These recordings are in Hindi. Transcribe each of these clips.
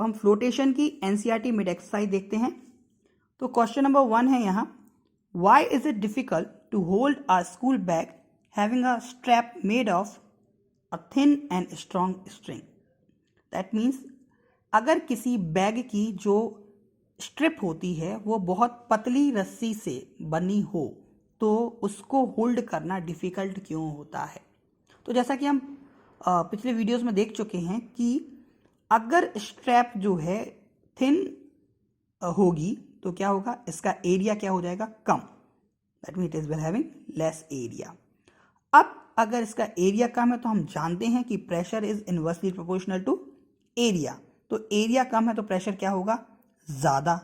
हम फ्लोटेशन की एनसीईआरटी मिड एक्सरसाइज देखते हैं। तो क्वेश्चन नंबर 1 है यहाँ, why is it difficult to hold a school bag having a strap made of a thin and strong string. That means अगर किसी बैग की जो स्ट्रिप होती है वो बहुत पतली रस्सी से बनी हो तो उसको होल्ड करना डिफ़िकल्ट क्यों होता है। तो जैसा कि हम पिछले वीडियोस में देख चुके हैं कि अगर स्ट्रैप जो है थिन होगी तो क्या होगा, इसका एरिया क्या हो जाएगा, कम। That mean it is will having less area. अब अगर इसका एरिया कम है तो हम जानते हैं कि pressure is inversely proportional to area. तो एरिया कम है तो प्रेशर क्या होगा, ज़्यादा।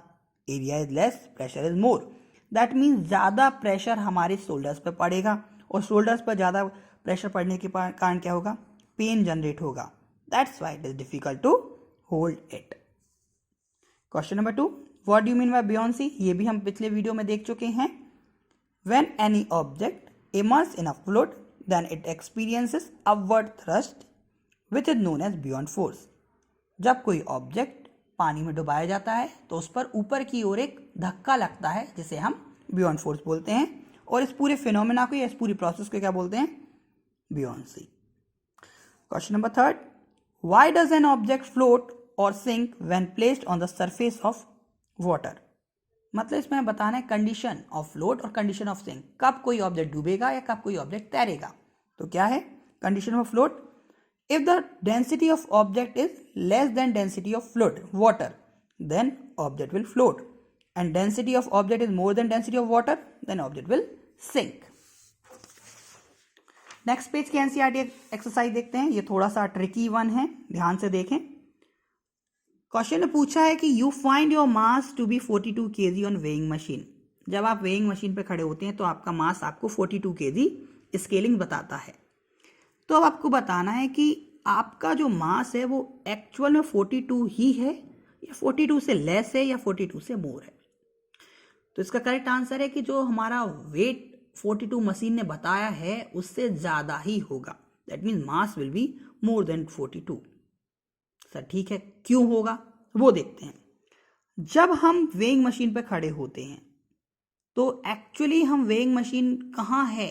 Area is less, pressure is more. That means ज़्यादा प्रेशर हमारे शोल्डर्स पर पड़ेगा और शोल्डर्स पर ज़्यादा प्रेशर पड़ने के कारण क्या होगा, पेन जनरेट होगा। That's why it is difficult to hold it. Question number 2, what do you mean by buoyancy. ये भी हम पिछले वीडियो में देख चुके हैं। When any object immerse in a fluid then it experiences upward thrust which is known as buoyant force. जब कोई ऑब्जेक्ट पानी में डुबाया जाता है तो उस पर ऊपर की ओर एक धक्का लगता है जिसे हम बुयांट फोर्स बोलते हैं, और इस पूरे फिनोमेना को या इस पूरी प्रोसेस को क्या बोलते हैं, buoyancy. Question number 3, why does an object float और sink when placed on the surface of water. मतलब इसमें बताना है कंडीशन ऑफ फ्लोट और कंडीशन ऑफ सिंक, कब कोई ऑब्जेक्ट डूबेगा या कब कोई ऑब्जेक्ट तैरेगा। तो क्या है condition of float, if the density of object is less than density of fluid water then object will float, and density of object is more than density of water then object will sink. Next page की एनसीईआरटी एक्सरसाइज देखते हैं। ये थोड़ा सा ट्रिकी वन है, ध्यान से देखें। क्वेश्चन ने पूछा है कि you find your mass to be 42 kg on weighing machine. जब आप वेइंग मशीन पे खड़े होते हैं तो आपका मास आपको 42 kg स्केलिंग बताता है। तो अब आपको बताना है कि आपका जो मास है वो एक्चुअल में 42 ही है या 42 से लेस है या 42 से मोर है। तो इसका करेक्ट आंसर है कि जो हमारा वेट 42 मशीन ने बताया है उससे ज़्यादा ही होगा। That means mass will be more than 42। Sir ठीक है, क्यों होगा वो देखते हैं। जब हम वेइंग मशीन पर खड़े होते हैं तो एक्चुअली हम वेइंग मशीन कहाँ है,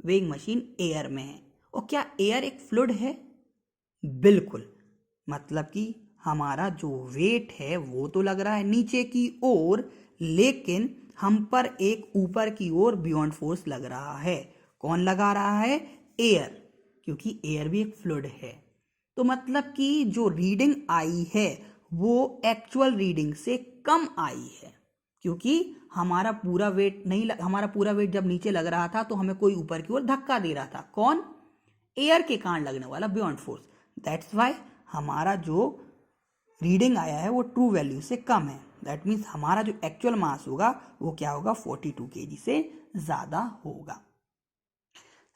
वेइंग मशीन एयर में है। और क्या एयर एक फ्लूइड है, बिल्कुल। मतलब कि हमारा जो वेट है वो तो लग रहा है नीचे की ओर, लेकिन हम पर एक ऊपर की ओर बुयांट फोर्स लग रहा है। कौन लगा रहा है, एयर, क्योंकि एयर भी एक फ्लूइड है। तो मतलब कि जो रीडिंग आई है वो एक्चुअल रीडिंग से कम आई है, क्योंकि हमारा पूरा वेट नहीं, हमारा पूरा वेट जब नीचे लग रहा था तो हमें कोई ऊपर की ओर धक्का दे रहा था। कौन, एयर के कारण लगने वाला बुयांट फोर्स। दैट्स वाई हमारा जो रीडिंग आया है वो ट्रू वैल्यू से कम है। दैट मीन्स हमारा जो एक्चुअल मास होगा वो क्या होगा, 42 kg से ज़्यादा होगा।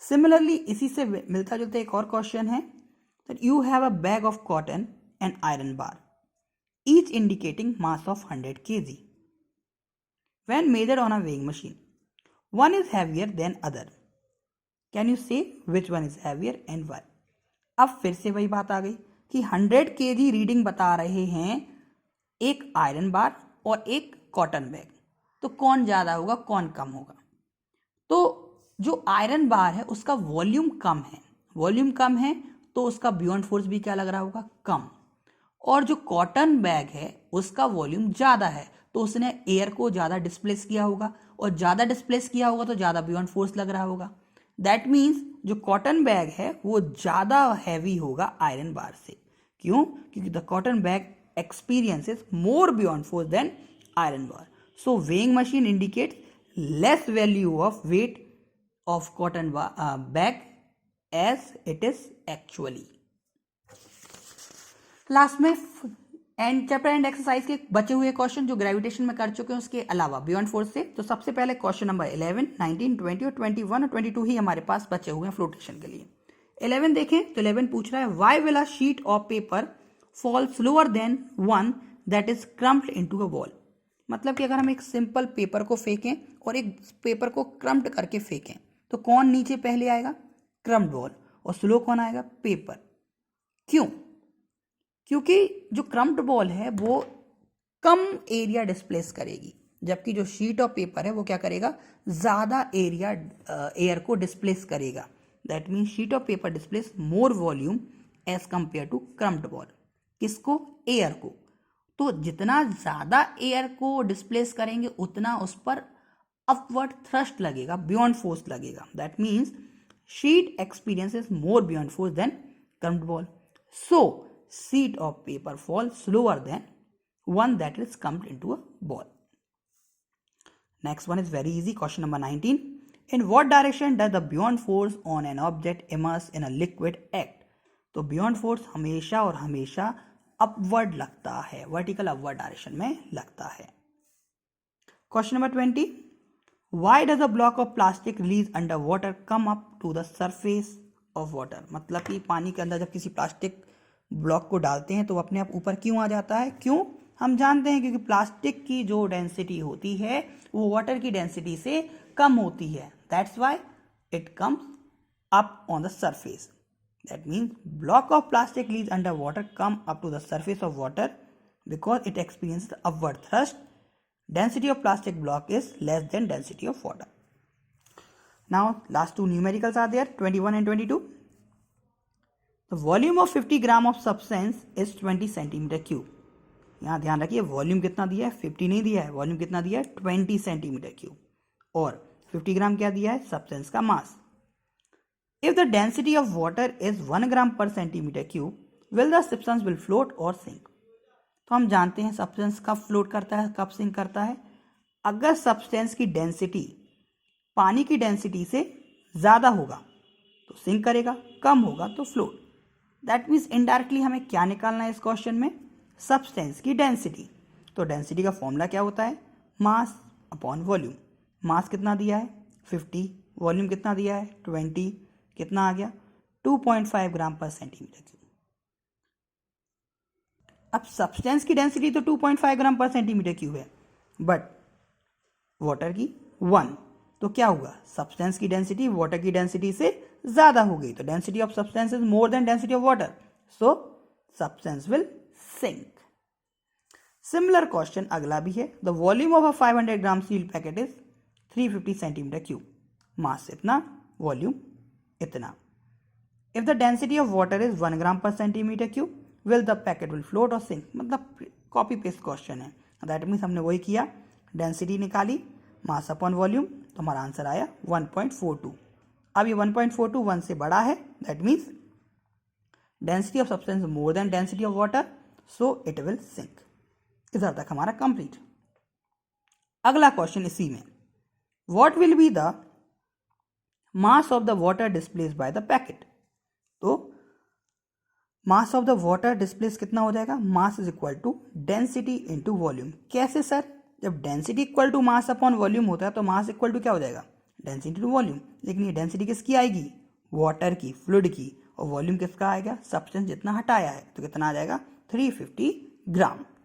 सिमिलरली इसी से मिलता जुलता एक और क्वेश्चन है, that you have a bag of cotton and iron bar each indicating mass of 100 kg when measured on a weighing machine, one is heavier than other, can you say which one is heavier and why. अब फिर से वही बात आ गई कि 100 kg रीडिंग बता रहे हैं एक आयरन बार और एक कॉटन बैग, तो कौन ज़्यादा होगा कौन कम होगा। तो जो आयरन बार है उसका वॉल्यूम कम है, वॉल्यूम कम है तो उसका बुयांट फोर्स भी क्या लग रहा होगा, कम। और जो कॉटन बैग है उसका वॉल्यूम ज़्यादा है तो उसने एयर को ज़्यादा डिस्प्लेस किया होगा, और ज़्यादा डिस्प्लेस किया होगा तो ज़्यादा बुयांट फोर्स लग रहा होगा। दैट मीन्स जो कॉटन बैग है वो ज़्यादा हैवी होगा आयरन बार से। क्यों, क्योंकि the cotton bag experiences more buoyant force than iron bar. So weighing machine indicates less value of weight of cotton bag as it is actually. Last में एंड चैप्टर एंड एक्सरसाइज के बचे हुए क्वेश्चन जो ग्रेविटेशन में कर चुके हैं उसके अलावा बुयांट फोर्स से। तो सबसे पहले क्वेश्चन नंबर 11, 19, 20 और 21 और 22 ही हमारे पास बचे हुए हैं फ्लोटेशन के लिए। 11 देखें तो 11 पूछ रहा है, why will a sheet of paper fall slower than one that is crumpled into a ball. मतलब कि अगर हम एक सिंपल पेपर को फेंकें और एक पेपर को क्रम्प्ड करके फेंकें तो कौन नीचे पहले आएगा, क्रम्प्ड बॉल, और स्लो कौन आएगा, पेपर। क्यों, क्योंकि जो क्रम्प्ड बॉल है वो कम एरिया डिस्प्लेस करेगी, जबकि जो शीट ऑफ पेपर है वो क्या करेगा, ज़्यादा एरिया एयर को डिस्प्लेस करेगा। That means sheet of paper displace more volume as compare to crumpled ball. किसको? एयर को। तो जितना ज़्यादा एयर को डिस्प्लेस करेंगे उतना उस पर अपवर्ड थ्रस्ट लगेगा, बियॉन्ड फोर्स लगेगा। That means sheet experiences more buoyant force than crumpled ball, so sheet of paper falls slower than one that is clumped into a ball. Next one is very easy. Question number 19. In what direction does the beyond force on an object immerse in a liquid act? तो beyond force हमेशा और हमेशा upward लगता है, vertical upward direction में लगता है. Question number 20. Why does a block of plastic released under water come up to the surface of water? मतलब कि पानी के अंदर जब किसी प्लास्टिक ब्लॉक को डालते हैं तो वो अपने आप ऊपर क्यों आ जाता है? क्यों? हम जानते हैं क्योंकि प्लास्टिक की जो डेंसिटी होती है वो वाटर की डेंसिटी से कम होती है। That's why it comes up on the surface. That means block of plastic leaves under water come up to the surface of water because it experiences upward thrust. Density of plastic block is less than density of water. Now last two numericals are there, 21 and 22. The volume of 50 gram of substance is 20 centimeter cube. यहाँ ध्यान रखिए वॉल्यूम कितना दिया है, 50 नहीं दिया है, वॉल्यूम कितना दिया है 20 सेंटीमीटर क्यूब, और 50 ग्राम क्या दिया है, सब्सटेंस का मास। If the density of water is 1 gram per centimetre cube will the substance will float और सिंक। तो हम जानते हैं सब्सटेंस कब फ्लोट करता है, कब सिंक करता है, अगर सब्सटेंस की डेंसिटी पानी की डेंसिटी से ज़्यादा होगा तो सिंक करेगा, कम होगा तो फ्लोट। दैट मीन्स इनडायरेक्टली हमें क्या निकालना है इस क्वेश्चन में, सब्सटेंस की डेंसिटी। तो डेंसिटी का फॉर्मूला क्या होता है, मास अपॉन वॉल्यूम। मास कितना दिया है 50, वॉल्यूम कितना दिया है 20, कितना आ गया 2.5 ग्राम पर सेंटीमीटर क्यूब। अब सब्सटेंस की डेंसिटी तो 2.5 ग्राम पर सेंटीमीटर क्यूब है, बट वाटर की 1, तो क्या हुआ, सब्सटेंस की डेंसिटी वाटर की डेंसिटी से ज्यादा हो गई, तो density of substance is more than density of water, so substance will sink. Similar question अगला भी है, the volume of a 500 gram seal packet is 350 centimetre cube, mass इतना, वॉल्यूम इतना। If the density of water is 1 gram per centimetre cube will the packet will float और सिंक। मतलब कॉपी पेस्ट क्वेश्चन है। दैट मीन्स हमने वही किया, डेंसिटी निकाली, मास अपॉन वॉल्यूम, तो हमारा आंसर आया 1.42। अब ये 1.42 1 से बड़ा है, that means density of substance more than density of water, so it will sink. इधर तक हमारा कंप्लीट। अगला क्वेश्चन इसी में, what will be the mass of the water displaced by the packet. तो mass of the water displace कितना हो जाएगा, mass is equal to density into volume. कैसे सर, जब density equal to mass upon volume होता है तो मास इक्वल टू क्या हो जाएगा, डेंसिटी टू वॉल्यूम। लेकिन ये डेंसिटी किसकी आएगी, वाटर की, फ्लूइड की, और वॉल्यूम किसका आएगा, सब्सटेंस जितना हटाया है, तो कितना आ जाएगा 350 ग्राम।